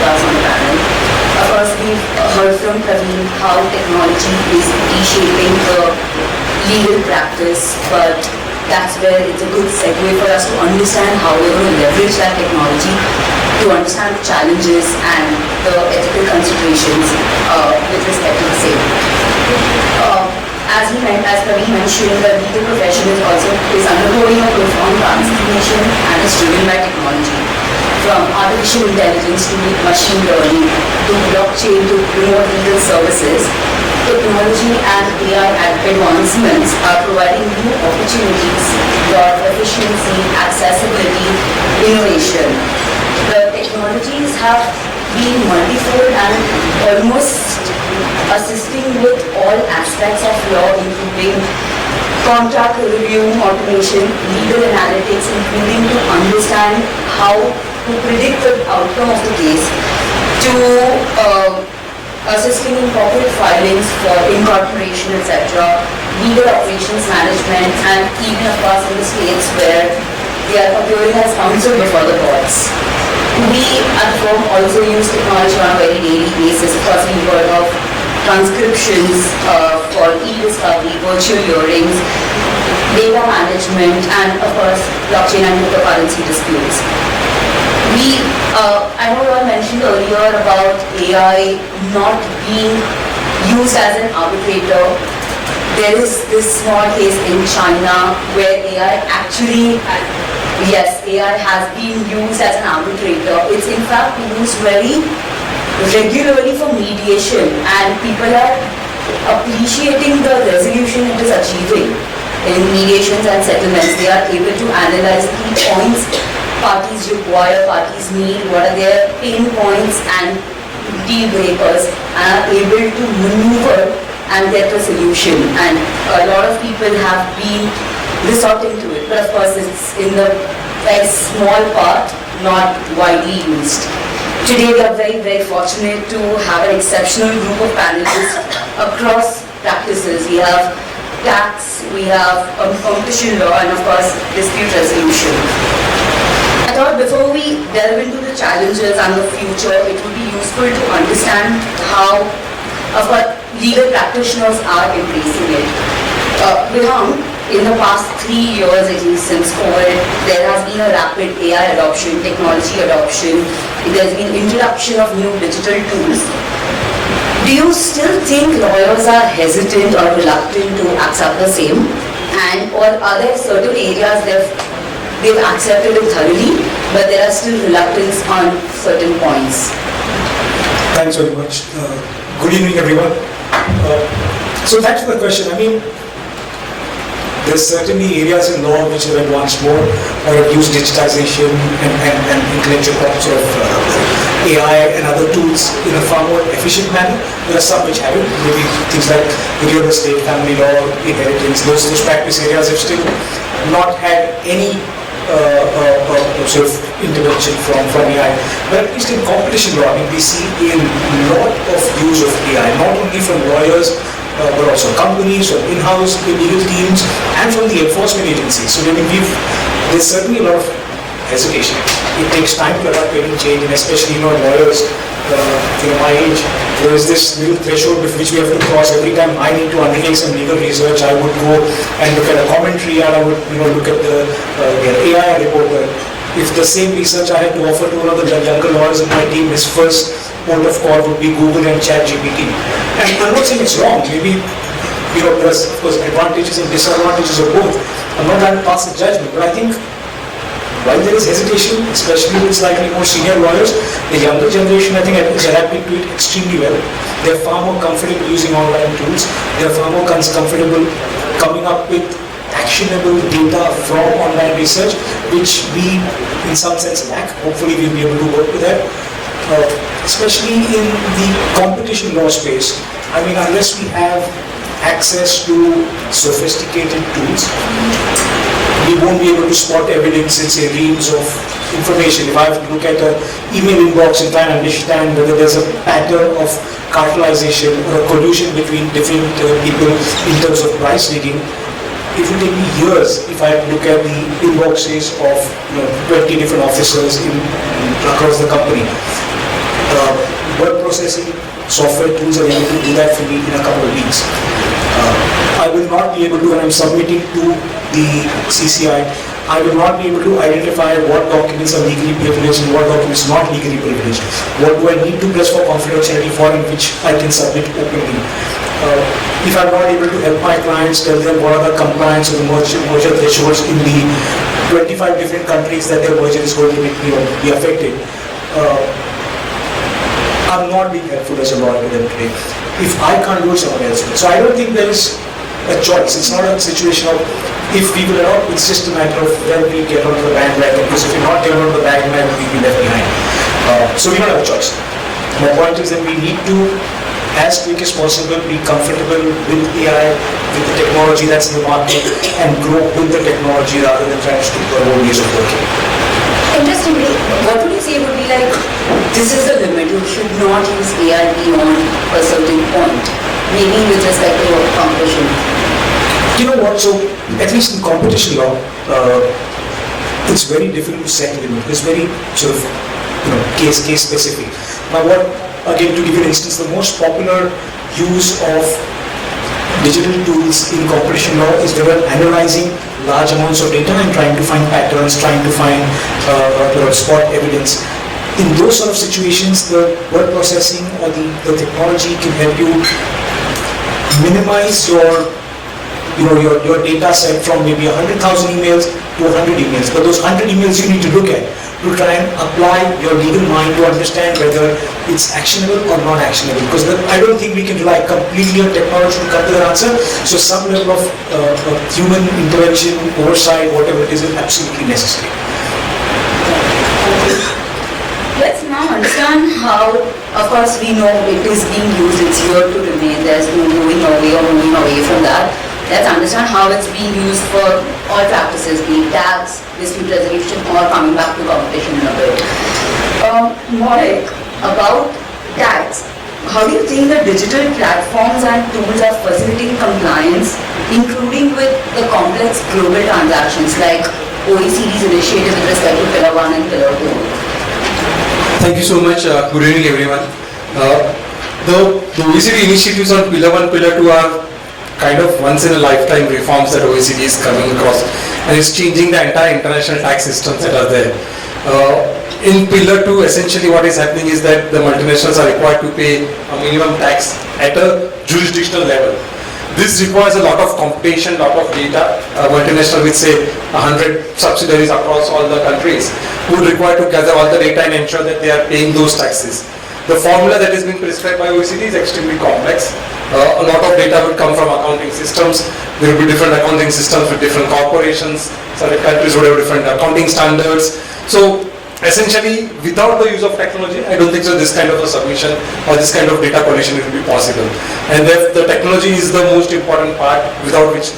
with us on the panel. Of course, we've heard from Praveen how technology is reshaping the legal practice, but that's where it's a good segue for us to understand how we're going to leverage that technology to understand the challenges and the ethical considerations with respect to the same. As Praveen mentioned, the legal profession is undergoing a profound transformation and is driven by technology. From artificial intelligence to machine learning to blockchain to remote legal services, technology and AI advancements are providing new opportunities for efficiency, accessibility, innovation. The technologies have been multifold and almost assisting with all aspects of law, including contract review, automation, legal analytics, including to understand how to predict the outcome of the case, to assisting in corporate filings for incorporation, etc., legal operations management, and even of course in the states where they are appearing as counsel before the courts. We at the firm also use technology on a very daily basis. Of course, we've heard of transcriptions for e-discovery, virtual hearings, data management, and of course blockchain and cryptocurrency disputes. I know I mentioned earlier about AI not being used as an arbitrator. There is this small case in China where AI has been used as an arbitrator. It's in fact used very regularly for mediation, and people are appreciating the resolution it is achieving in mediations and settlements. They are able to analyze key points parties require, parties need, what are their pain points and deal breakers, and are able to maneuver and get a solution. And a lot of people have been resorting to it, but of course it's in the very small part, not widely used. Today we are very, very fortunate to have an exceptional group of panelists across practices. We have tax, we have competition law, and of course dispute resolution. I thought before we delve into the challenges and the future, it would be useful to understand how legal practitioners are embracing it. In the past 3 years, at least since COVID, there has been a rapid AI adoption, technology adoption. There's been introduction of new digital tools. Do you still think lawyers are hesitant or reluctant to accept the same? And or are there certain areas they've accepted it thoroughly, but there are still reluctance on certain points? Thanks very much. Good evening, everyone. So thanks for the question. I mean, there's certainly areas in law which have advanced more or have used digitization and intellectual property of AI and other tools in a far more efficient manner. There are some which haven't. Maybe things like real estate, family law, inheritance, those practice areas have still not had any sort of intervention from AI. But at least in competition law, I mean, we see a lot of use of AI, not only from lawyers, but also companies, or in-house legal teams, and from the enforcement agencies. So I mean, there's certainly a lot of hesitation. It takes time to adapt any change, and especially lawyers, my age, there is this little threshold with which we have to cross. Every time I need to undertake some legal research, I would go and look at a commentary, and I would look at the AI report. If the same research I had to offer to one of the younger lawyers in my team, his first port of call would be Google and ChatGPT. And I'm not saying it's wrong. Maybe there's of course advantages and disadvantages of both. I'm not trying to pass a judgment, but I think while there is hesitation, especially with slightly more senior lawyers, the younger generation I think is adapting to it extremely well. They're far more comfortable using online tools. They're far more comfortable coming up with actionable data from online research, which we in some sense lack. Hopefully we'll be able to work with that. Especially in the competition law space, I mean, unless we have access to sophisticated tools, we won't be able to spot evidence in, say, reams of information. If I have to look at an email inbox and try and understand whether there's a pattern of cartelization or a collusion between different people in terms of price rigging, it will take me years if I look at the inboxes of 20 different officers across the company. word processing software tools are able to do that for me in a couple of weeks. I will not be able to, when I'm submitting to the CCI, I will not be able to identify what documents are legally privileged and what documents not legally privileged. What do I need to press for confidentiality for and which I can submit openly. If I'm not able to help my clients, tell them what are the compliance or the merger thresholds in the 25 different countries that their merger is going to be affected, I'm not being helpful as a lawyer to them today. If I can't do it, someone else will. So I don't think there is a choice. It's not a situation of if we will not, it's just a matter of when we get onto the bandwagon, because if we're not getting onto the bandwagon, we'll be left behind. So we don't have a choice. My point is that we need to, as quick as possible, be comfortable with AI, with the technology that's in the market, and grow with the technology rather than trying to stick to our old ways of working. Interestingly, what would you say would be like, this is the limit, you should not use AI beyond a certain point, maybe with respect to competition? You know what, so at least in competition law, it's very difficult to set a limit. It's very sort of, case specific. Now what, again, to give you an instance, the most popular use of digital tools in competition law is they were analyzing large amounts of data and trying to find patterns, trying to find spot evidence. In those sort of situations, the word processing or the technology can help you minimize your data set from maybe 100,000 emails to 100 emails. But those 100 emails you need to look at to try and apply your legal mind to understand whether it's actionable or not actionable. Because I don't think we can rely completely on technology to come to that answer. So some level of human intervention, oversight, whatever it is absolutely necessary. Let's now understand how, of course we know it is being used, it's here to remain, there's no moving away from that. Let's understand how it's being used for all practices, be it tax, dispute resolution, or coming back to competition in a bit. Morik, about tax, how do you think the digital platforms and tools are facilitating compliance, including with the complex global transactions like OECD's initiative with respect to Pillar 1 and Pillar 2? Thank you so much. Good evening, everyone. The OECD initiatives on Pillar 1, Pillar 2 are kind of once-in-a-lifetime reforms that OECD is coming across, and it's changing the entire international tax systems that are there. In Pillar 2, essentially what is happening is that the multinationals are required to pay a minimum tax at a jurisdictional level. This requires a lot of computation, lot of data. A multinational with say 100 subsidiaries across all the countries would require to gather all the data and ensure that they are paying those taxes. The formula that is being prescribed by OECD is extremely complex. A lot of data will come from accounting systems. There will be different accounting systems with different corporations. Certain countries would have different accounting standards. So essentially, without the use of technology, I don't think so this kind of a submission or this kind of data collection will be possible. And the technology is the most important part, without which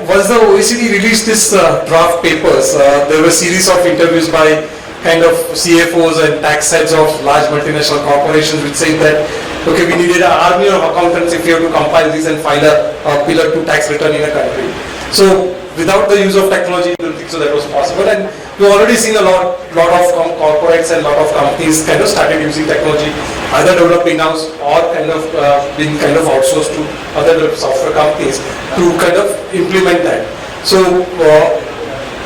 once the OECD released this draft papers, there were a series of interviews by kind of CFOs and tax heads of large multinational corporations which said that, okay, we needed an army of accountants if you have to compile this and file a Pillar 2 tax return in a country. So without the use of technology, I don't think so that was possible. And we've already seen a lot of corporates and lot of companies kind of started using technology, either developed in-house or kind of being kind of outsourced to other software companies to kind of implement that. So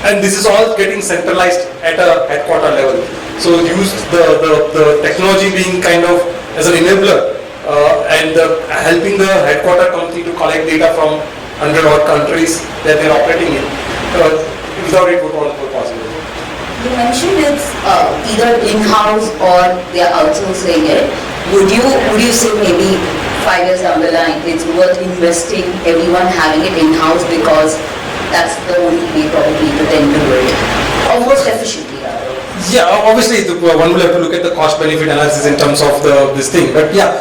and this is all getting centralized at a headquarter level. So use the technology being kind of as an enabler and helping the headquarter company to collect data from 100 odd countries that they're operating in. Without it, would not be possible. You mentioned it's either in-house or they're outsourcing it. Would you say maybe 5 years down the line it's worth investing everyone having it in-house because that's the only way probably to then do it, or most efficiently rather? Yeah, obviously one will have to look at the cost-benefit analysis in terms of this thing. But yeah,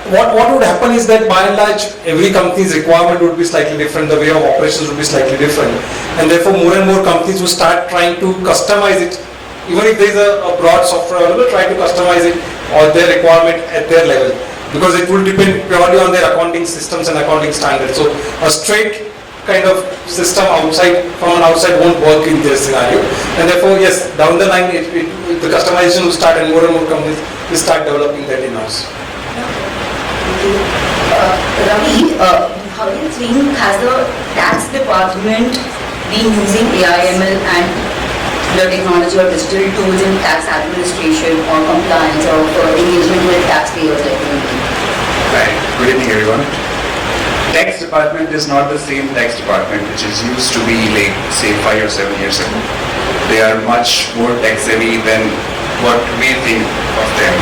what would happen is that by and large every company's requirement would be slightly different, the way of operations would be slightly different, and therefore more and more companies will start trying to customize it. Even if there is a broad software available, try to customize it or their requirement at their level, because it will depend purely on their accounting systems and accounting standards. So a straight kind of system outside, from an outside won't work in this scenario. And therefore, yes, down the line, the customization will start and more companies will start developing that in-house. Ravi, how do you think has the tax department been using AI, ML and the technology or digital tools in tax administration or compliance or for engagement with taxpayers like you? Right. Good evening, everyone. Tax department is not the same tax department which is used to be like say 5 or 7 years ago. They are much more tech savvy than what we think of them.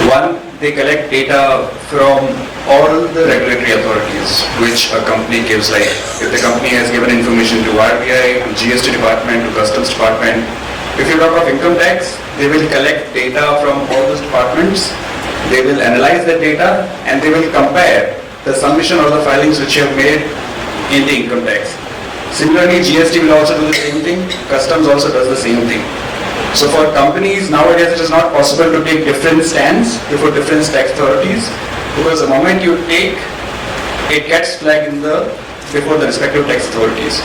One, they collect data from all the regulatory authorities which a company gives, like if the company has given information to RBI, to GST department, to customs department. If you talk of income tax, they will collect data from all those departments. They will analyze the data and they will compare the submission or the filings which you have made in the income tax. Similarly, GST will also do the same thing, customs also does the same thing. So for companies nowadays it is not possible to take different stands before different tax authorities, because the moment you take, it gets flagged before the respective tax authorities.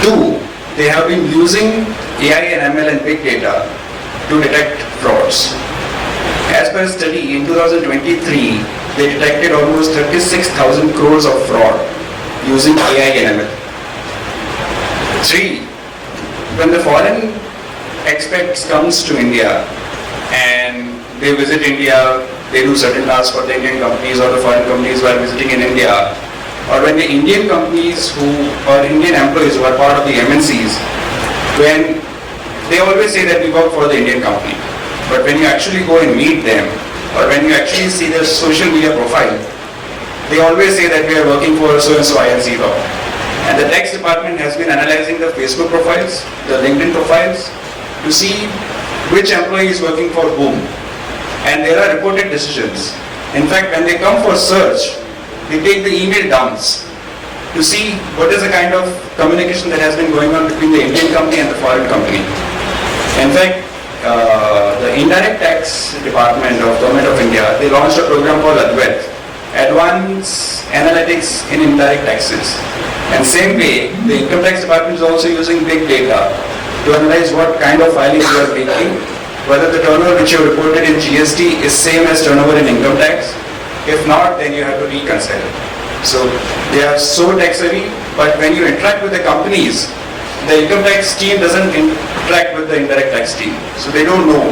Two, they have been using AI and ML and big data to detect frauds. As per a study in 2023, they detected almost 36,000 crores of fraud using AI and ML. Three, when the foreign expats comes to India and they visit India, they do certain tasks for the Indian companies or the foreign companies who are visiting in India, or when the Indian companies or Indian employees who are part of the MNCs, when they always say that we work for the Indian company, but when you actually go and meet them, or when you actually see their social media profile, they always say that we are working for so-and-so INC law. And the tax department has been analyzing the Facebook profiles, the LinkedIn profiles, to see which employee is working for whom. And there are reported decisions. In fact, when they come for search, they take the email dumps to see what is the kind of communication that has been going on between the Indian company and the foreign company. In fact, the indirect tax department of Government of India, they launched a program called ADVAIT, Advanced Analytics in Indirect Taxes. And same way, the income tax department is also using big data to analyze what kind of filings you are making, whether the turnover which you have reported in GST is same as turnover in income tax. If not, then you have to reconcile. So they are so tech savvy, but when you interact with the companies, the income tax team doesn't interact with the indirect tax team. So they don't know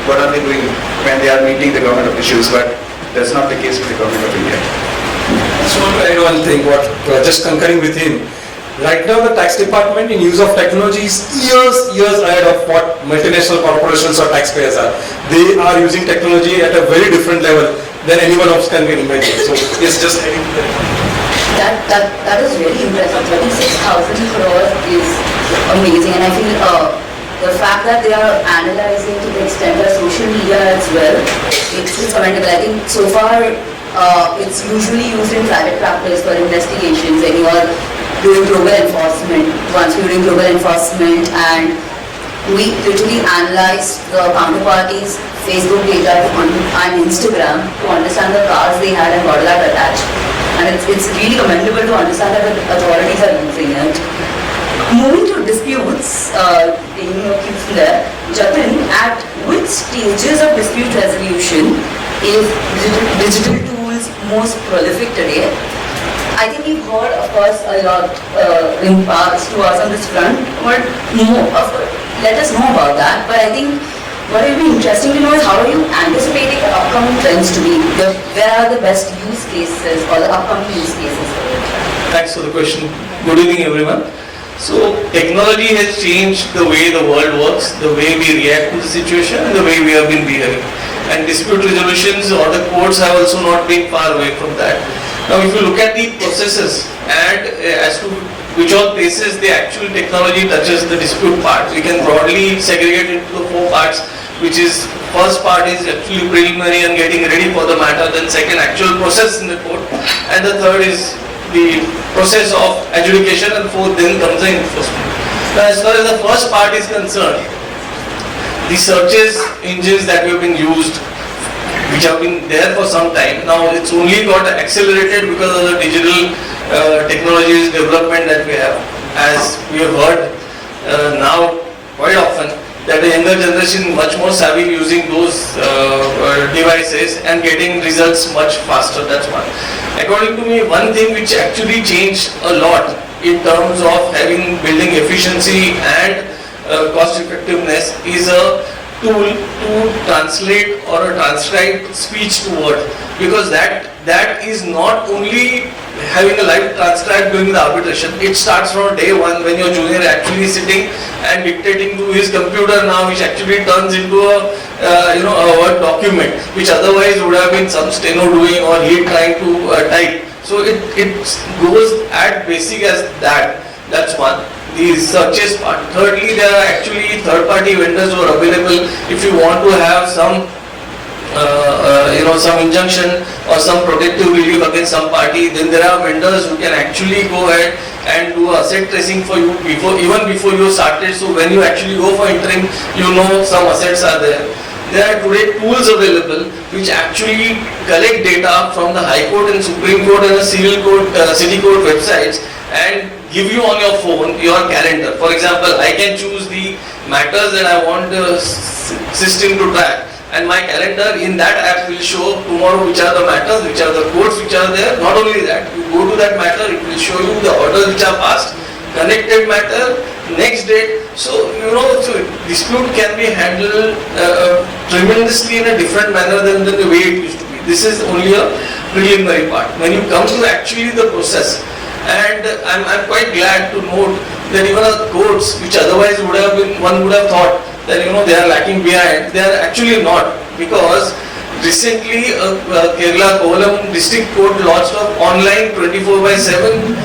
what are they doing when they are meeting the government officials, but that's not the case with the government of India. I just want to add one thing, just concurring with him. Right now the tax department in use of technology is years ahead of what multinational corporations or taxpayers are. They are using technology at a very different level than anyone else can imagine. So it's just adding to that. That is really impressive. 36,000 crores is amazing, and I feel the fact that they are analyzing to the extent of social media as well, it's commendable. I think so far it's usually used in private practice for investigations when you are doing global enforcement. Once we were doing global enforcement and we literally analyzed the counterparties' Facebook data and Instagram to understand the cars they had and what that attached. And it's really commendable to understand that the authorities are using it. Moving to disputes, taking your cues from there, Jatin, at which stages of dispute resolution is digital tools most prolific today? I think we've heard, of course, a lot in past to us on this front, but let us know about that. But I think what will be interesting to know is how are you anticipating the upcoming trends to be? Where are the best use cases or the upcoming use cases? Thanks for the question. Good evening, everyone. So technology has changed the way the world works, the way we react to the situation, and the way we have been behaving. And dispute resolutions or the courts have also not been far away from that. Now, if you look at the processes and as to which all places the actual technology touches the dispute part, we can broadly segregate it into 4 parts, which is first part is actually preliminary and getting ready for the matter, then second actual process in the court, and the third is the process of adjudication, and fourth then comes the enforcement. Now, as far as the first part is concerned, the searches engines that have been used, which have been there for some time, now it's only got accelerated because of the digital technologies development that we have. As we have heard now quite often, that the younger generation is much more savvy using those devices and getting results much faster. That's one. According to me, one thing which actually changed a lot in terms of building efficiency and cost effectiveness is a tool to translate or transcribe speech to word, because that is not only having a live transcribe during the arbitration. It starts from day one when your junior actually sitting and dictating to his computer now, which actually turns into a word document, which otherwise would have been some steno doing or he trying to type. So it goes at basic as that. That's one. The searches part. Thirdly, there are actually third-party vendors who are available if you want to have some some injunction or some protective relief against some party. Then there are vendors who can actually go ahead and do asset tracing for you even before you started. So when you actually go for interim, you know some assets are there. There are today tools available which actually collect data from the High Court and Supreme Court and the City Court websites and give you on your phone your calendar. For example, I can choose the matters that I want the system to track, and my calendar in that app will show tomorrow which are the matters, which are the courts which are there. Not only that, you go to that matter, it will show you the orders which are passed, connected matter, next date. So so dispute can be handled tremendously in a different manner than the way it used to be. This is only a preliminary part. When you come to actually the process, and I'm quite glad to note that even the courts, which otherwise one would have thought that they are lacking behind, they are actually not, because recently Kerala Kovalam District Court launched an online 24/7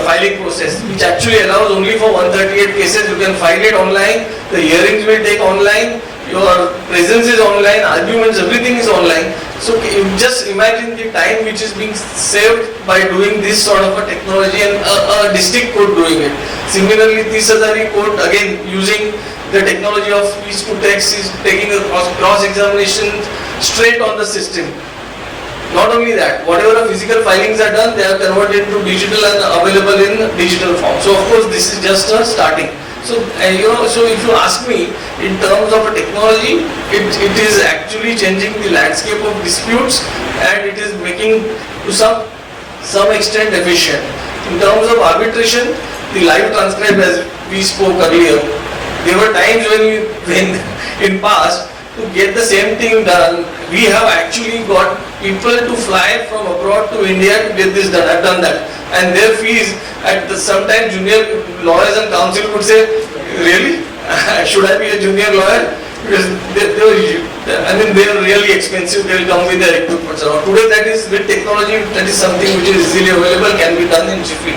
filing process, which actually allows only for 138 cases you can file it online. The hearings will take online, your presence is online, arguments, everything is online. So you just imagine the time which is being saved by doing this sort of a technology, and a district court doing it. Similarly, Tisazari court again using the technology of speech to text is taking a cross-examination straight on the system. Not only that, whatever physical filings are done, they are converted into digital and available in digital form. So of course this is just a starting. So so if you ask me, in terms of a technology, it is actually changing the landscape of disputes, and it is making to some extent efficient. In terms of arbitration, the live transcribe, as we spoke earlier, there were times when in past, to get the same thing done, we have actually got people to fly from abroad to India to get this done. I've done that. And their fees, sometimes junior lawyers and counsel would say, really? Should I be a junior lawyer? Because they are really expensive, they will come with their equipment. So today that is with technology, that is something which is easily available, can be done in jiffy.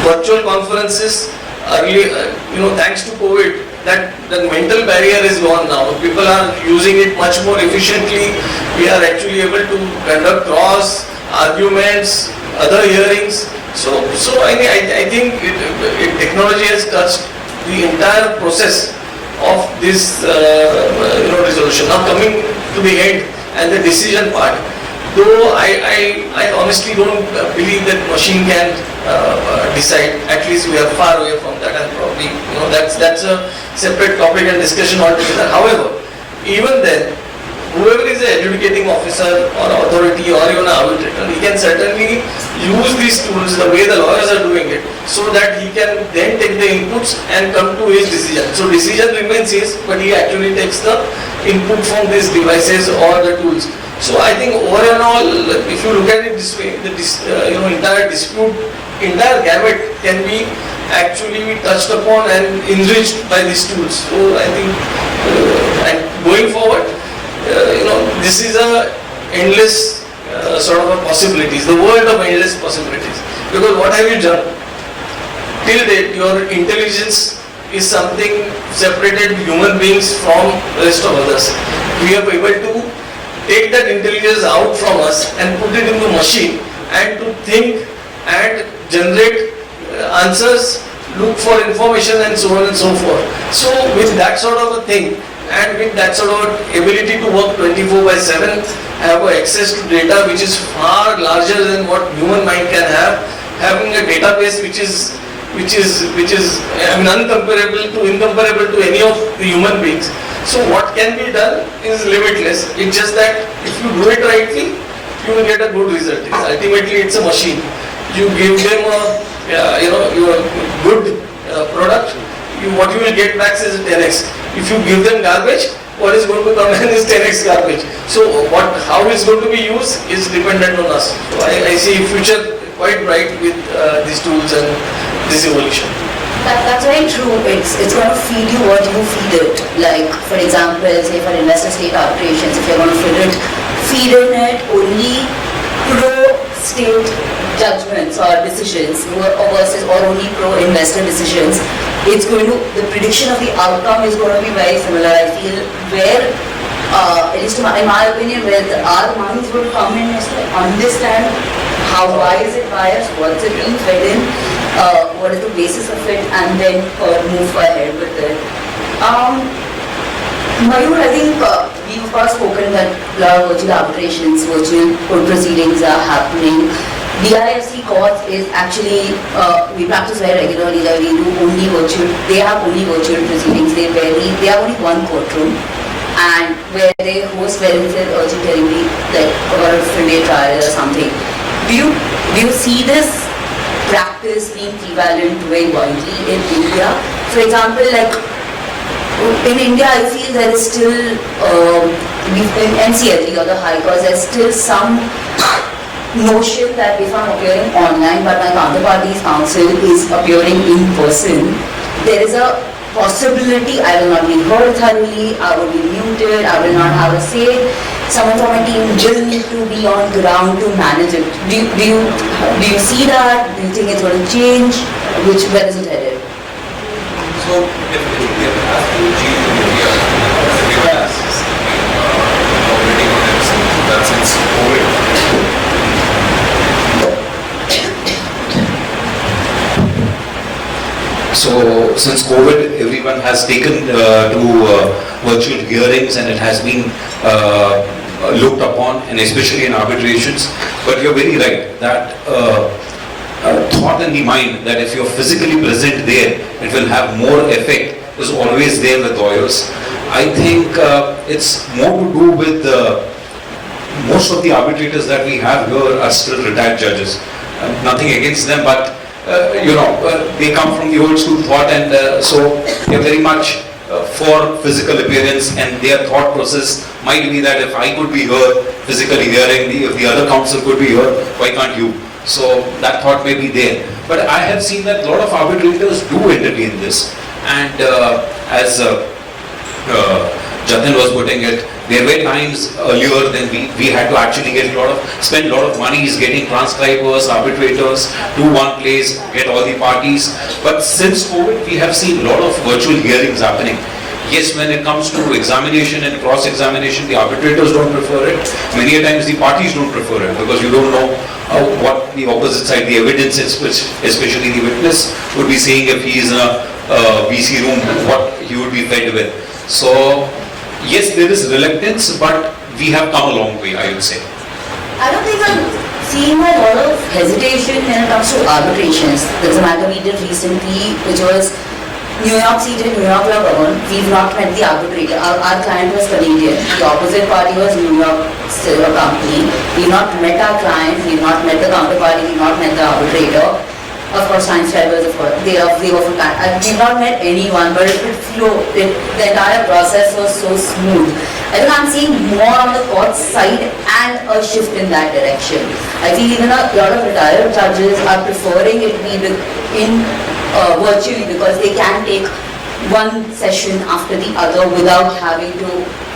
Virtual conferences, thanks to COVID, that mental barrier is gone now. People are using it much more efficiently. We are actually able to conduct cross arguments, other hearings. So I think technology has touched the entire process of this resolution. Now coming to the end and the decision part. Though I honestly don't believe that machine can decide. At least we are far away from that, and probably that's a separate topic and discussion altogether. However, even then, whoever is an adjudicating officer or authority or even an arbitrator, he can certainly use these tools the way the lawyers are doing it, so that he can then take the inputs and come to his decision. So decision remains his, but he actually takes the input from these devices or the tools. So I think over and all, if you look at it this way, the entire dispute, entire gamut can be actually touched upon and enriched by these tools. So I think, and going forward, this is a endless sort of a possibilities, the world of endless possibilities. Because what have you done? Till date, your intelligence is something separated human beings from the rest of others. We are able to take that intelligence out from us and put it into machine, and to think and generate answers, look for information, and so on and so forth. So with that sort of a thing, and with that sort of ability to work 24/7, have access to data which is far larger than what human mind can have, having a database which is incomparable to any of the human beings. So what can be done is limitless. It's just that if you do it rightly, you will get a good result. Ultimately, it's a machine. You give them your good product. What you will get back is 10x. If you give them garbage, what is going to come in is 10x garbage. So how it's going to be used is dependent on us. So I see future quite bright with these tools and this evolution. That's very true. It's going to feed you what you feed it. Like, for example, say for investor-state operations, if you're going to feed in it only pro-state judgments or decisions versus or only pro-investor decisions, it's going to, the prediction of the outcome is going to be very similar. I feel where, at least in my opinion, where our money is going to come in is to understand why is it biased, what's it being fed in, what is the basis of it, and then move ahead with it. Mayur, I think we've of course spoken that a lot of virtual arbitrations, virtual court proceedings are happening. DIFC courts is actually, we practice very regularly that we do only virtual, they have only virtual proceedings, they have only one courtroom, and where they host very urgent territory, like about a full day trial or something. Do you see this practice being prevalent very widely in India? For example, like in India, I feel there is still, in NCLT or the High Court, there's still some notion that if I'm appearing online but my counterparty's counsel is appearing in person, there is a possibility I will not be heard thoroughly, I will be muted, I will not have a say. Someone from my team will need to be on ground to manage it. Do you see that? Do you think it's going to change? Where is it headed? So, definitely, there has to change in India. Everyone has operating on it since COVID. So, since COVID, everyone has taken to virtual hearings, and it has been looked upon, and especially in arbitrations. But you're very right that thought in the mind that if you're physically present there, it will have more effect is always there with lawyers. I think it's more to do with most of the arbitrators that we have here are still retired judges. Nothing against them, but they come from the old school thought, and so they're very much for physical appearance, and their thought process might be that if I could be here physically hearing, if the other counsel could be here, why can't you? So that thought may be there. But I have seen that a lot of arbitrators do entertain this, and as Jatin was putting it, there were times earlier than we had to actually spend a lot of money getting transcribers, arbitrators to one place, get all the parties. But since COVID, we have seen a lot of virtual hearings happening. Yes, when it comes to examination and cross-examination, the arbitrators don't prefer it. Many a times the parties don't prefer it because you don't know what the opposite side, the evidence, especially the witness, would be saying if he is in a VC room, what he would be fed with. So, yes, there is reluctance, but we have come a long way, I would say. I don't think I'm seeing a lot of hesitation when it comes to arbitrations. There's a matter we did recently, which was New York seated, New York law governed. We've not met the arbitrator. Our client was Canadian. The opposite party was New York still a company. We've not met our client. We've not met the counterparty. We've not met the arbitrator. Of course, science drivers, of course, they were from Canada. We've not met anyone, but it flowed. The entire process was so smooth. I think I'm seeing more on the court side and a shift in that direction. I feel even a lot of retired judges are preferring it be virtually because they can take one session after the other without having to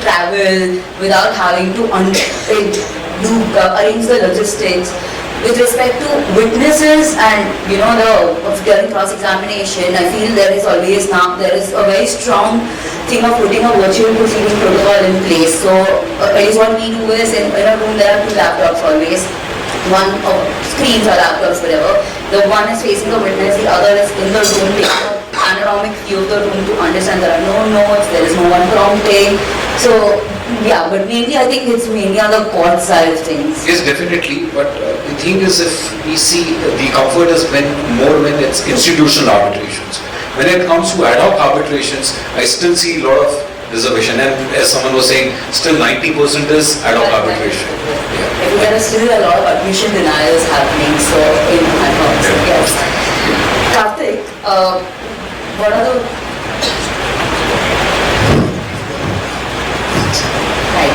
travel, without having to arrange the logistics. With respect to witnesses and during cross-examination, I feel there is a very strong thing of putting a virtual proceeding protocol in place. So at least what we do is in a room there are two laptops always. One of screens or laptops, whatever. The one is facing the witness, the other is in the room taking a panoramic view of the room to understand there are no notes, there is no one prompting. So Yeah, but mainly I think it's mainly on the court side of things. Yes, definitely, but the thing is if we see the comfort is when it's institutional arbitrations. When it comes to ad hoc arbitrations, I still see a lot of reservation, and as someone was saying, still 90% is ad hoc arbitration. Yeah. There is still a lot of admission denials happening, so in my thoughts, yes. Karthik, what are the... Right.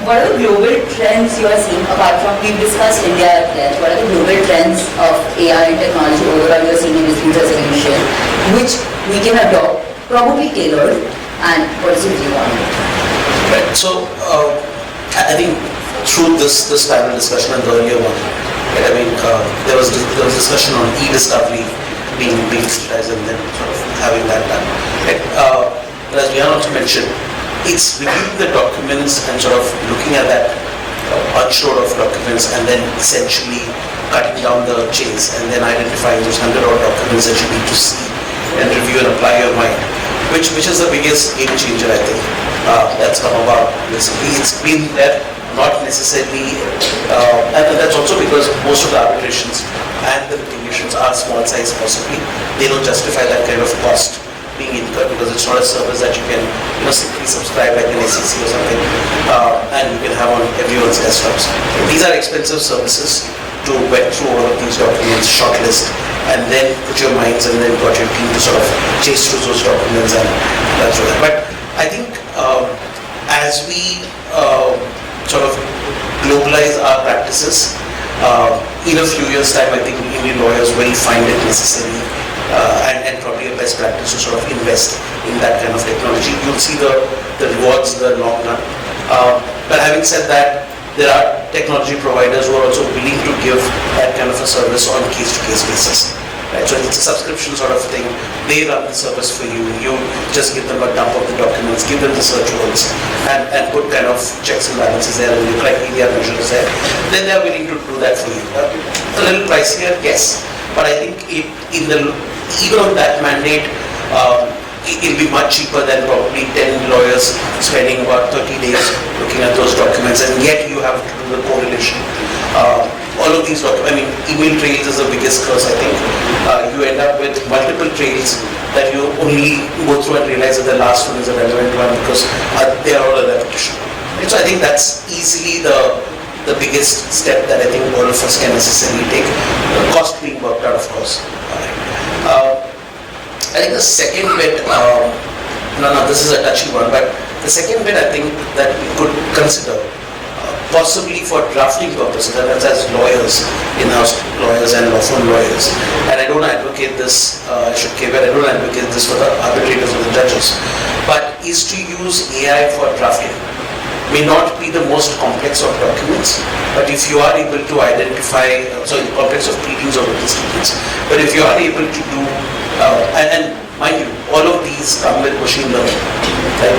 What are the global trends you are seeing, apart from, we've discussed India trends, what are the global trends of AI and technology overall you are seeing in dispute resolution, which we can adopt, probably tailored, and what is your view on it? Right. So I think through this panel discussion and the earlier one, right, I mean there was discussion on e-discovery being digitized and then sort of having that done. Right. But as Vihan also mentioned, it's reviewing the documents and sort of looking at that bunch load of documents and then essentially cutting down the chains and then identifying those 100 odd documents that you need to see and review and apply your mind. Which is the biggest game changer, I think, that's come about recently. It's been there, not necessarily, and that's also because most of the arbitrations and the litigations are small size possibly. They don't justify that kind of cost being incurred because it's not a service that you can simply subscribe like an SEC or something and you can have on everyone's desktops. These are expensive services to wet through all of these documents, shortlist, and then put your minds and then got your team to sort of chase through those documents and that's all that. But I think as we sort of globalize our practices, in a few years' time, I think Indian lawyers will find it necessary and probably a best practice to sort of invest in that kind of technology. You'll see the rewards in the long run. But having said that, there are technology providers who are also willing to give that kind of a service on case-to-case basis. Right? So it's a subscription sort of thing. They run the service for you. You just give them a dump of the documents, give them the search words, and put kind of checks and balances there and your criteria measures there. Then they are willing to do that for you. It's a little pricier, yes. But I think even on that mandate, it'll be much cheaper than probably 10 lawyers spending about 30 days looking at those documents, and yet you have to do the correlation. All of these documents, I mean, email trails is the biggest curse, I think. You end up with multiple trails that you only go through and realize that the last one is a relevant one because they are all a repetition. And so I think that's easily the biggest step that I think all of us can necessarily take. The cost being worked out, of course. I think the second bit, this is a touchy one, but the second bit I think that we could consider, possibly for drafting purposes, and that's as lawyers, in-house lawyers and law firm lawyers, and I don't advocate this, I should caveat, I don't advocate this for the arbitrators or the judges, but is to use AI for drafting. May not be the most complex of documents, but if you are able to identify, complex of pleadings or witness statements, but if you are able to do, and mind you, all of these come with machine learning. Right?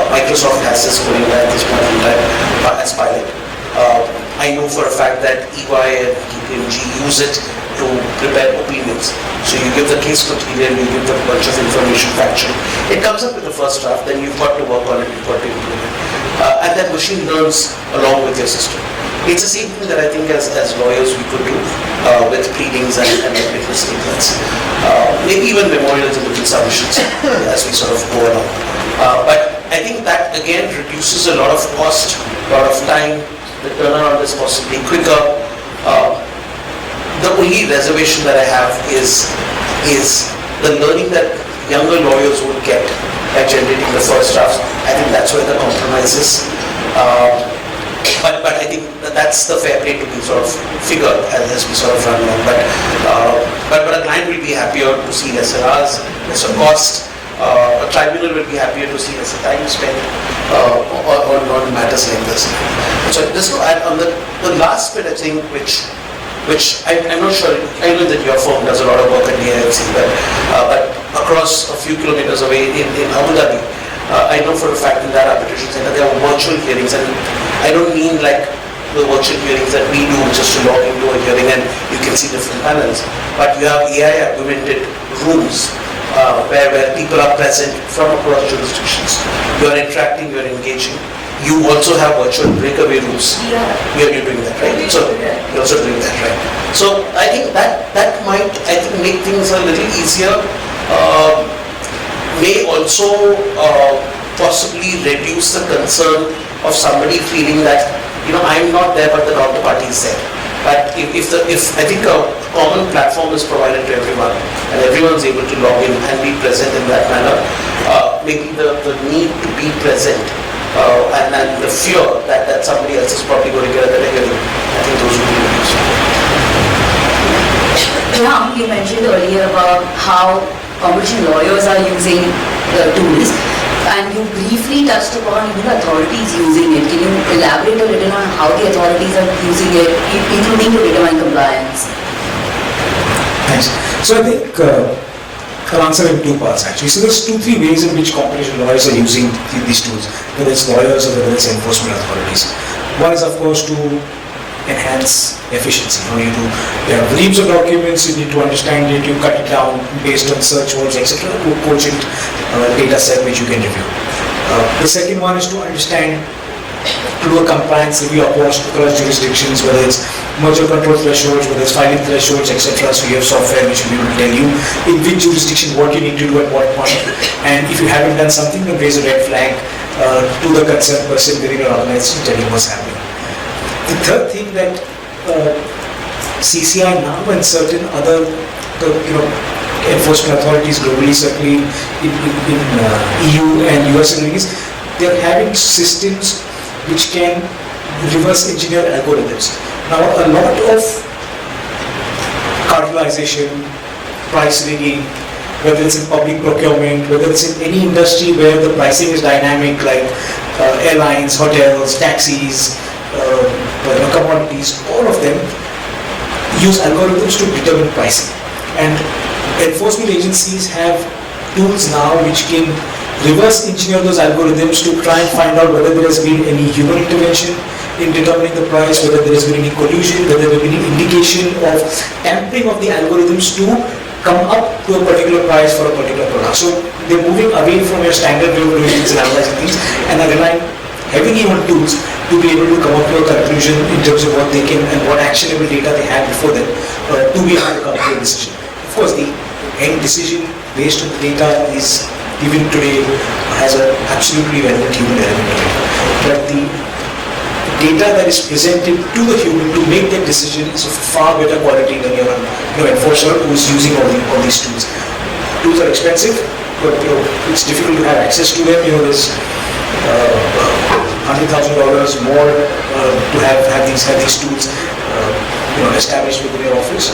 Microsoft has this going at this point in time as pilot. I know for a fact that EY and KPMG use it to prepare opinions. So you give the case material, you give the bunch of information factually. It comes up with the first draft, then you've got to work on it, you've got to improve it. And that machine learns along with your system. It's the same thing that I think as lawyers we could do with pleadings and witness statements. Maybe even memorials and written submissions as we sort of go along. But I think that again reduces a lot of cost, a lot of time. The turnaround is possibly quicker. The only reservation that I have is the learning that younger lawyers would get by generating the first drafts. I think that's where the compromise is. But I think that's the fair play to be sort of figured as we sort of run along. But a client will be happier to see lesser hours, lesser cost. A tribunal will be happier to see lesser time spent on matters like this. So just to add on the last bit, I think, which I'm not sure, I know that your firm does a lot of work at the AFC, but across a few kilometers away in Abu Dhabi, I know for a fact in that arbitration center there are virtual hearings, and I don't mean like the virtual hearings that we do just to log into a hearing and you can see different panels, but you have AI augmented rooms where people are present from across jurisdictions. You are interacting, you are engaging. you also have virtual breakaway rules. Yeah. You're doing that, right? So you're also doing that, right? So I think that might, I think, make things a little easier. May also possibly reduce the concern of somebody feeling that, I'm not there but the counterparty is there. But if I think a common platform is provided to everyone and everyone's able to log in and be present in that manner, maybe the need to be present and the fear that somebody else is probably going to get a better hearing, I think those would be reduced. Ram, you mentioned earlier about how competition lawyers are using the tools, and you briefly touched upon even the authorities using it. Can you elaborate a little on how the authorities are using it, including to determine compliance? Thanks. So I think I'll answer in two parts actually. So there's 2-3 ways in which competition lawyers are using these tools, whether it's lawyers or whether it's enforcement authorities. One is of course to enhance efficiency. You have reams of documents, you need to understand it, you cut it down based on search words, etc. to a cogent data set which you can review. The second one is to understand, to do a compliance review across jurisdictions, whether it's merger control thresholds, whether it's filing thresholds, etc. So you have software which will be able to tell you in which jurisdiction what you need to do at what point. And if you haven't done something, then raise a red flag to the concerned person within your organization telling what's happening. The third thing that CCI now and certain other enforcement authorities globally, certainly in EU and US is, they're having systems which can reverse engineer algorithms. Now a lot of cartelization, price rigging, whether it's in public procurement, whether it's in any industry where the pricing is dynamic, like airlines, hotels, taxis, commodities, all of them use algorithms to determine pricing. And enforcement agencies have tools now which can reverse engineer those algorithms to try and find out whether there has been any human intervention in determining the price, whether there has been any collusion, whether there has been any indication of tampering of the algorithms to come up to a particular price for a particular product. So they're moving away from your standard way of doing things and analyzing things and are relying heavily on tools to be able to come up to a conclusion in terms of what they can and what actionable data they have before them to be able to come to a decision. Of course, the end decision based on the data is even today has an absolutely relevant human element to it. But the data that is presented to the human to make that decision is of far better quality than your enforcer who is using all these tools. Tools are expensive, but it's difficult to have access to them. There's $100,000 more to have these tools established within your office.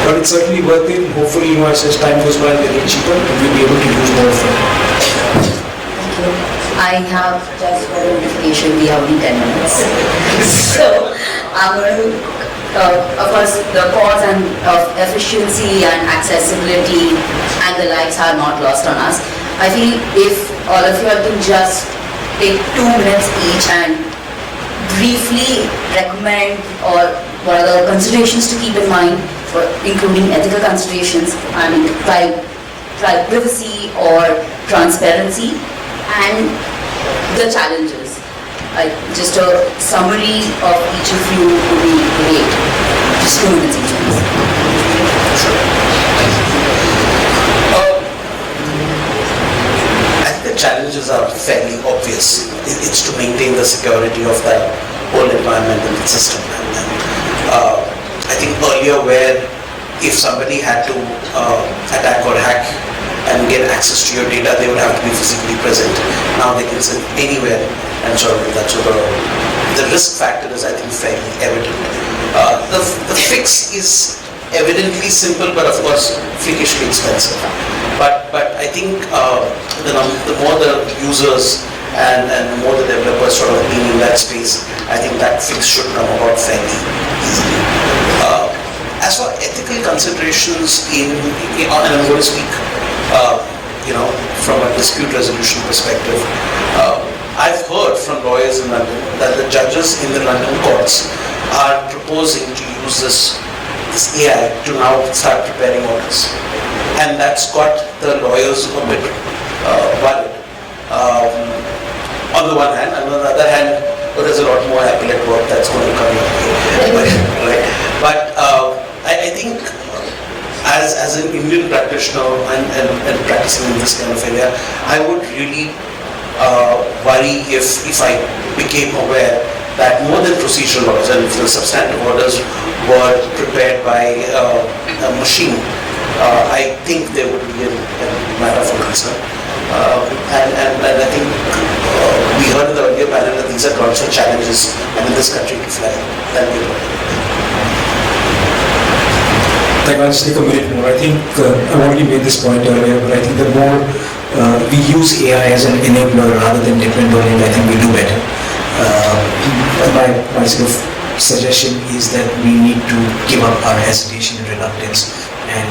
But it's certainly worth it. Hopefully, as time goes by, they get cheaper and we'll be able to use more of them. Thank you. I have just for notification, we have only 10 minutes. So I'm going to, of course, the cause of efficiency and accessibility and the likes are not lost on us. I feel if all of you have to just take 2 minutes each and briefly recommend or what are the considerations to keep in mind, including ethical considerations, privacy or transparency, and the challenges. Just a summary of each of you would be great. Just 2 minutes each, please. I think the challenges are fairly obvious. It's to maintain the security of that whole environment and the system. I think earlier where if somebody had to attack or hack and get access to your data, they would have to be physically present. Now they can sit anywhere and sort of do that. So the risk factor is, I think, fairly evident. The fix is evidently simple, but of course freakishly expensive. But I think the more the users and the more the developers sort of being in that space, I think that fix should come about fairly easily. As for ethical considerations and I'm going to speak, from a dispute resolution perspective, I've heard from lawyers in London that the judges in the London courts are proposing to use this AI to now start preparing orders, and that's got the lawyers a bit worried. on the one hand, and on the other hand, there's a lot more appellate work that's going to come your way. Right? But I think as an Indian practitioner and practicing in this kind of area, I would really worry if I became aware that more than procedural orders, and if the substantive orders were prepared by a machine, I think there would be a matter for concern. And I think we heard in the earlier panel that these are constant challenges in this country to fly. Thank you. I'll just take a minute more. I think I've already made this point earlier, but I think the more we use AI as an enabler rather than depend on it, I think we do better. My sort of suggestion is that we need to give up our hesitation and reluctance and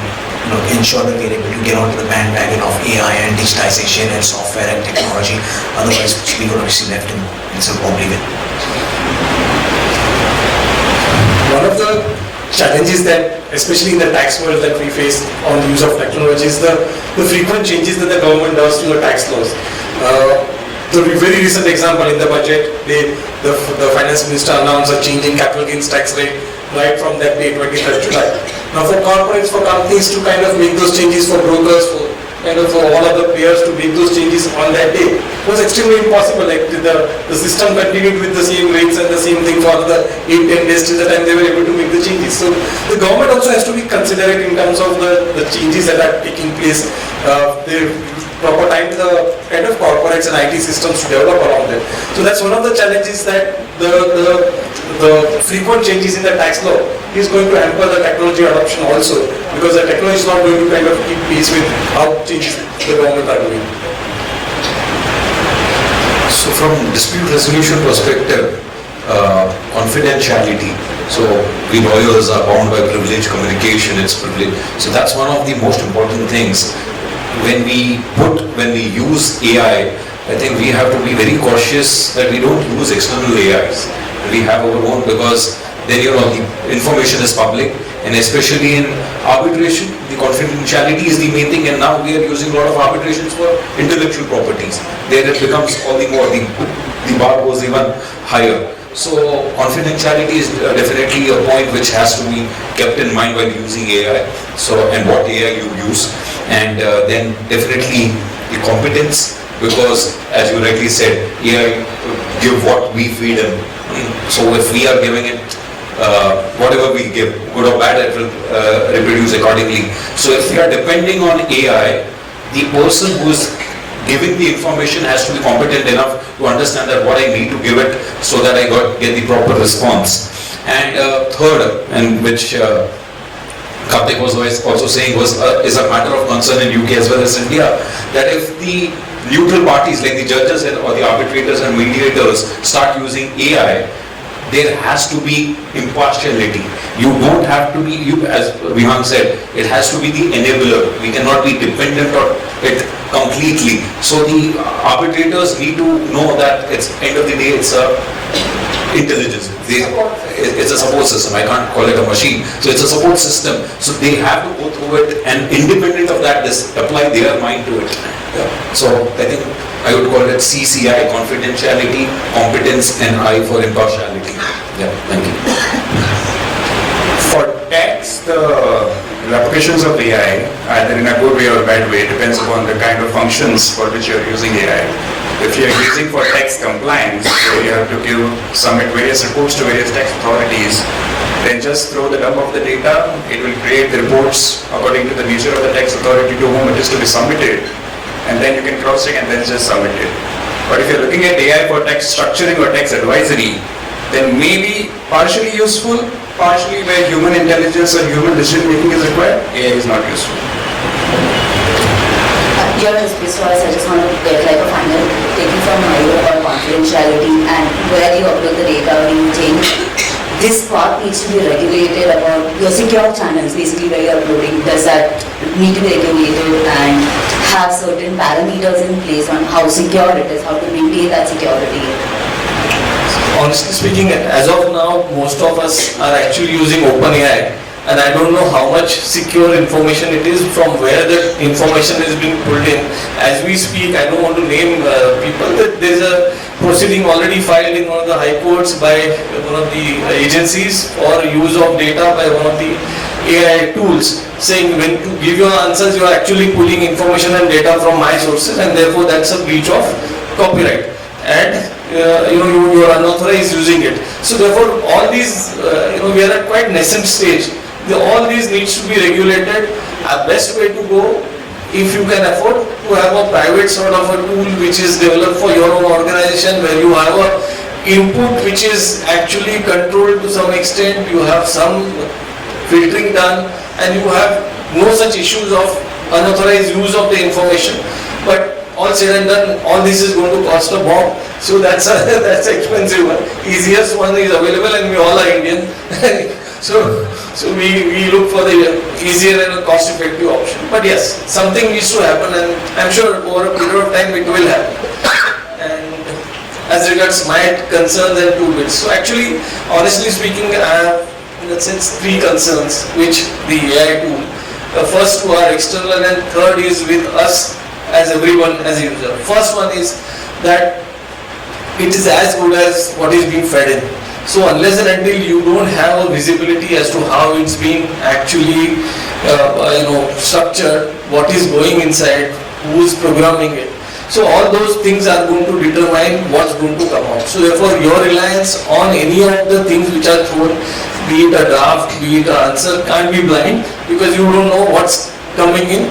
ensure that we're able to get onto the bandwagon of AI and digitization and software and technology. Otherwise, we're going to be left in some oblivion. One of the challenges that, especially in the tax world, that we face on the use of technology is the frequent changes that the government does to the tax laws. The very recent example in the budget, the finance minister announced a change in capital gains tax rate right from that day, 23rd July. Now for corporates, for companies to kind of make those changes, for brokers, for all other players to make those changes on that day was extremely impossible. Like the system continued with the same rates and the same thing for another 8-10 days till the time they were able to make the changes. So the government also has to be considerate in terms of the changes that are taking place. They proper time to the kind of corporates and IT systems to develop around it. So that's one of the challenges, that the frequent changes in the tax law is going to hamper the technology adoption also, because the technology is not going to kind of keep pace with how changes the government are doing. So from dispute resolution perspective, confidentiality. So we lawyers are bound by privileged communication, it's privilege. So that's one of the most important things. When we use AI, I think we have to be very cautious that we don't use external AIs. We have our own, because then the information is public, and especially in arbitration, the confidentiality is the main thing, and now we are using a lot of arbitrations for intellectual properties. There it becomes all the more, the bar goes even higher. So confidentiality is definitely a point which has to be kept in mind while using AI. So, and what AI you use, and then definitely the competence, because as you rightly said, AI give what we feed him. So if we are giving it whatever we give, good or bad, it will reproduce accordingly. So if we are depending on AI, the person who is giving the information has to be competent enough to understand that what I need to give it so that I get the proper response. And third, and which Karthik was also saying is a matter of concern in UK as well as India, that if the neutral parties like the judges or the arbitrators and mediators start using AI, there has to be impartiality. You don't have to be, as Vihan said, it has to be the enabler. We cannot be dependent on it completely. So the arbitrators need to know that it's end of the day, it's a intelligence. It's a support system. I can't call it a machine. So it's a support system. So they have to go through it, and independent of that, apply their mind to it. Yeah. So I think I would call it CCI, confidentiality, competence, and I for impartiality. Yeah, thank you. For tax, the applications of AI, either in a good way or a bad way, depends upon the kind of functions for which you're using AI. If you're using for tax compliance, where you have to submit various reports to various tax authorities, then just throw the dump of the data, it will create the reports according to the nature of the tax authority to whom it is to be submitted, and then you can cross-check and then just submit it. But if you're looking at AI for tax structuring or tax advisory, then maybe partially useful, partially where human intelligence or human decision making is required, AI is not useful. Your space for us, I just want to get like a final taking from Mayur about confidentiality and where you upload the data, where you change. This part needs to be regulated about your secure channels, basically where you're uploading. Does that need to be regulated and have certain parameters in place on how secure it is, how to maintain that security? Honestly speaking, as of now, most of us are actually using OpenAI, and I don't know how much secure information it is, from where the information is being pulled in. As we speak, I don't want to name people, that there's a proceeding already filed in one of the high courts by one of the agencies for use of data by one of the AI tools, saying when to give your answers you are actually pulling information and data from my sources, and therefore that's a breach of copyright, and you are unauthorized using it. So therefore all these we are at quite nascent stage. All these needs to be regulated. Our best way to go, if you can afford to have a private sort of a tool which is developed for your own organization, where you have a input which is actually controlled to some extent, you have some filtering done, and you have no such issues of unauthorized use of the information. But all said and done, all this is going to cost a bomb. So that's that's expensive one. Easiest one is available, and we all are Indian. So we look for the easier and cost-effective option. But yes, something needs to happen, and I'm sure over a period of time it will happen. And as regards my concerns and 2 bits. So actually, honestly speaking, I have in that sense 3 concerns which the AI tool. The first 2 are external, and third is with us as everyone as a user. First one is that it is as good as what is being fed in. So unless and until you don't have a visibility as to how it's being actually structured, what is going inside, who is programming it. So all those things are going to determine what's going to come out. So therefore your reliance on any of the things which are thrown, be it a draft, be it an answer, can't be blind, because you don't know what's coming in,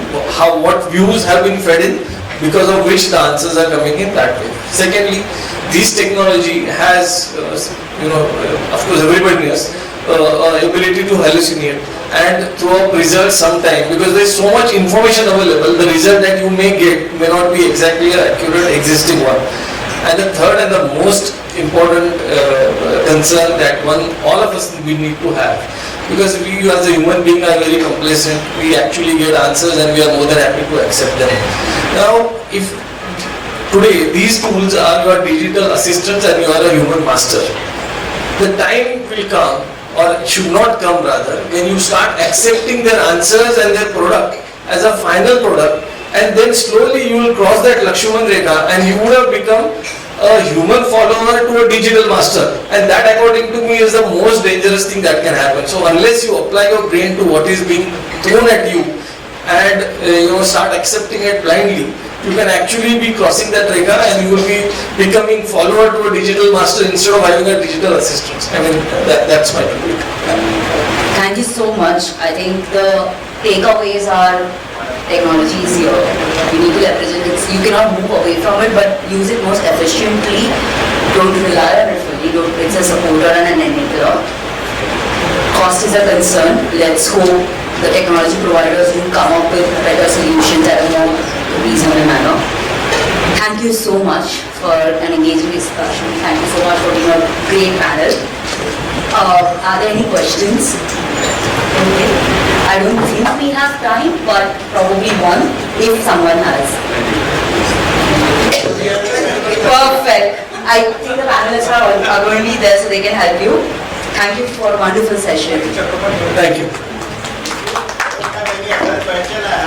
what views have been fed in, because of which the answers are coming in that way. Secondly, this technology has, of course everybody knows, ability to hallucinate and throw up results sometime, because there is so much information available, the result that you may get may not be exactly an accurate existing one. And the third and the most important concern that all of us we need to have, because we as a human being are very complacent, we actually get answers and we are more than happy to accept them. Now, if today these tools are your digital assistants and you are a human master, the time will come, or should not come rather, when you start accepting their answers and their product as a final product, and then slowly you will cross that Lakshman Rekha and you would have become a human follower to a digital master, and that according to me is the most dangerous thing that can happen. So unless you apply your brain to what is being thrown at you and start accepting it blindly, you can actually be crossing that rekha and you will be becoming follower to a digital master instead of having a digital assistant. I mean, that's my take. Thank you so much. I think the takeaways are technology is here. You need to leverage it. You cannot move away from it, but use it most efficiently. Don't rely on it fully. It's a supporter and an enabler. Cost is a concern. Let's hope the technology providers will come up with better solutions at a more reasonable manner. Thank you so much for an engaging discussion. Thank you so much for being a great panel. Are there any questions? Okay. I don't think we have time, but probably one if someone has. Perfect. I think the panelists are going to be there so they can help you. Thank you for a wonderful session. Thank you. I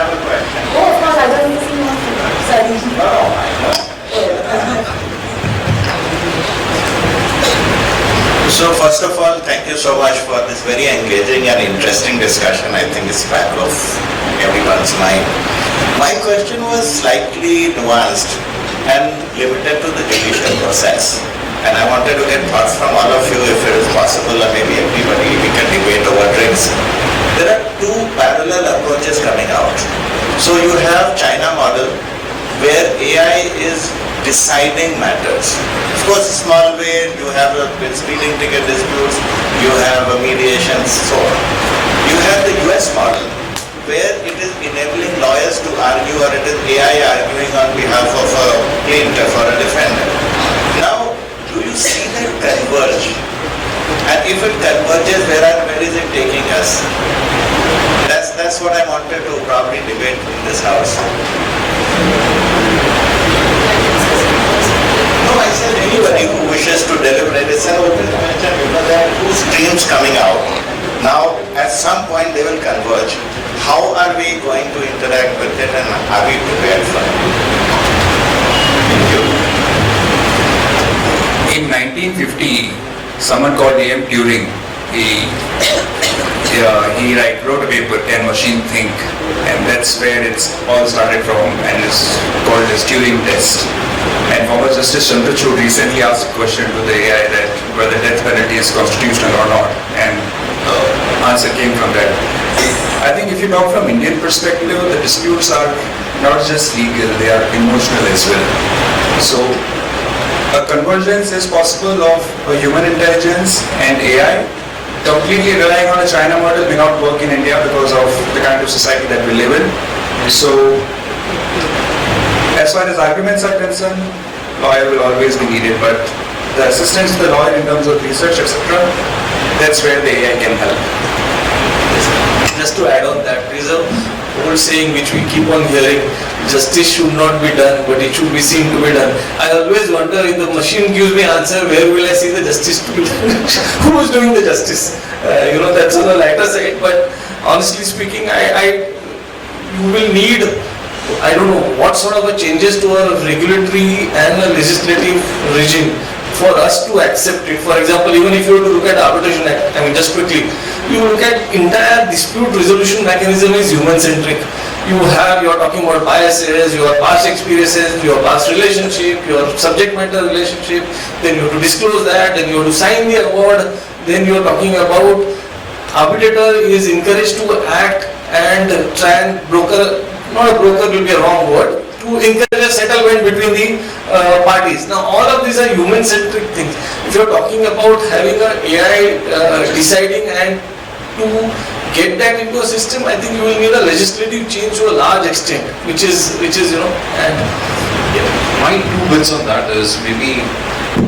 have a question. Oh, of course, I don't see one. Sorry. So first of all, thank you so much for this very engaging and interesting discussion. I think it's back of everyone's mind. My question was slightly nuanced and limited to the judicial process. And I wanted to get thoughts from all of you, if it is possible, or maybe everybody, we can debate over drinks. There are 2 parallel approaches coming out. So you have China model, where AI is deciding matters. Of course, small way, you have a speeding ticket disputes, you have a mediations, so on. You have the US model, where it is enabling lawyers to argue, or it is AI arguing on behalf of a plaintiff or a defendant. Now, do you see that converge? And if it converges, where is it taking us? That's what I wanted to probably debate in this house. No, I said anybody who wishes to deliberate, it's an open question, because there are 2 streams coming out. Now, at some point they will converge. How are we going to interact with it, and are we prepared for it? Thank you. 1950, someone called A.M. Turing, he wrote a paper, Can Machine Think? And that's where it's all started from, and it's called as Turing test. And former Justice Chandrachud recently asked a question to the AI that whether death penalty is constitutional or not, and the answer came from that. I think if you talk from Indian perspective, the disputes are not just legal, they are emotional as well. So a convergence is possible of human intelligence and AI. Completely relying on a China model may not work in India because of the kind of society that we live in. So as far as arguments are concerned, lawyer will always be needed, but the assistance to the lawyer in terms of research, etc., that's where the AI can help. Just to add on that, there is a old saying which we keep on hearing, justice should not be done, but it should be seen to be done. I always wonder, if the machine gives me answer, where will I see the justice to be done? Who is doing the justice? That's on the lighter side, but honestly speaking, you will need, I don't know, what sort of a changes to our regulatory and a legislative regime for us to accept it. For example, even if you were to look at the Arbitration Act, just quickly, you look at entire dispute resolution mechanism is human-centric. You are talking about biases, your past experiences, your past relationship, your subject matter relationship, then you have to disclose that, then you have to sign the award, then you are talking about arbitrator is encouraged to act and try and broker, not a broker will be a wrong word, to encourage a settlement between the parties. Now all of these are human-centric things. If you are talking about having an AI deciding and to get that into a system, I think you will need a legislative change to a large extent, which is and My 2 bits on that is maybe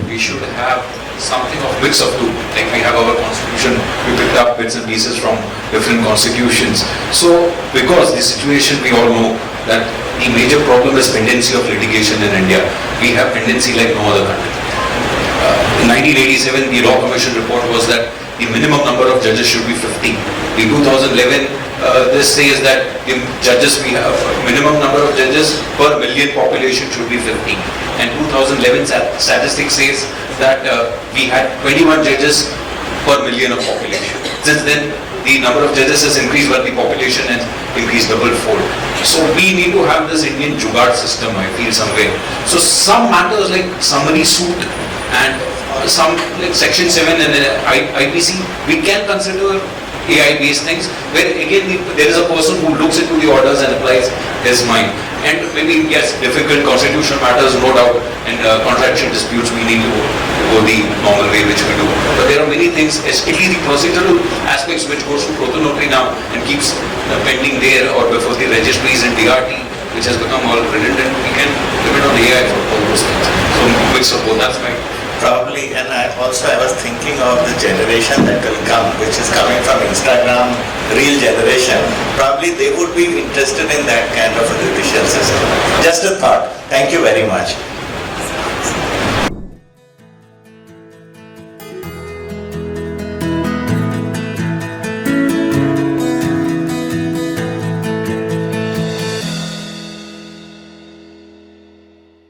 we should have something of mix of two. Like we have our constitution, we picked up bits and pieces from different constitutions. So because the situation we all know that the major problem is pendency of litigation in India. We have pendency like no other country. In 1987, the Law Commission report was that the minimum number of judges should be 50. In 2011, this says that the judges, we have minimum number of judges per million population should be 50. And 2011 statistics says that we had 21 judges per million of population. Since then, the number of judges has increased, but the population has increased double-fold. So we need to have this Indian jugaad system, I feel, somewhere. So some matters like summary suit and some like Section 7 and IPC, we can consider AI-based things, where again there is a person who looks into the orders and applies his mind. And maybe, yes, difficult constitutional matters, no doubt, and contractual disputes, we need to go the normal way which we do. But there are many things, especially the procedural aspects which goes to protonotary now and keeps pending there or before the registries and DRT, which has become all redundant. We can depend on AI for all those things. So mix of both, that's my Probably, and I was thinking of the generation that will come, which is coming from Instagram, real generation. Probably they would be interested in that kind of a judicial system. Just a thought. Thank you very much.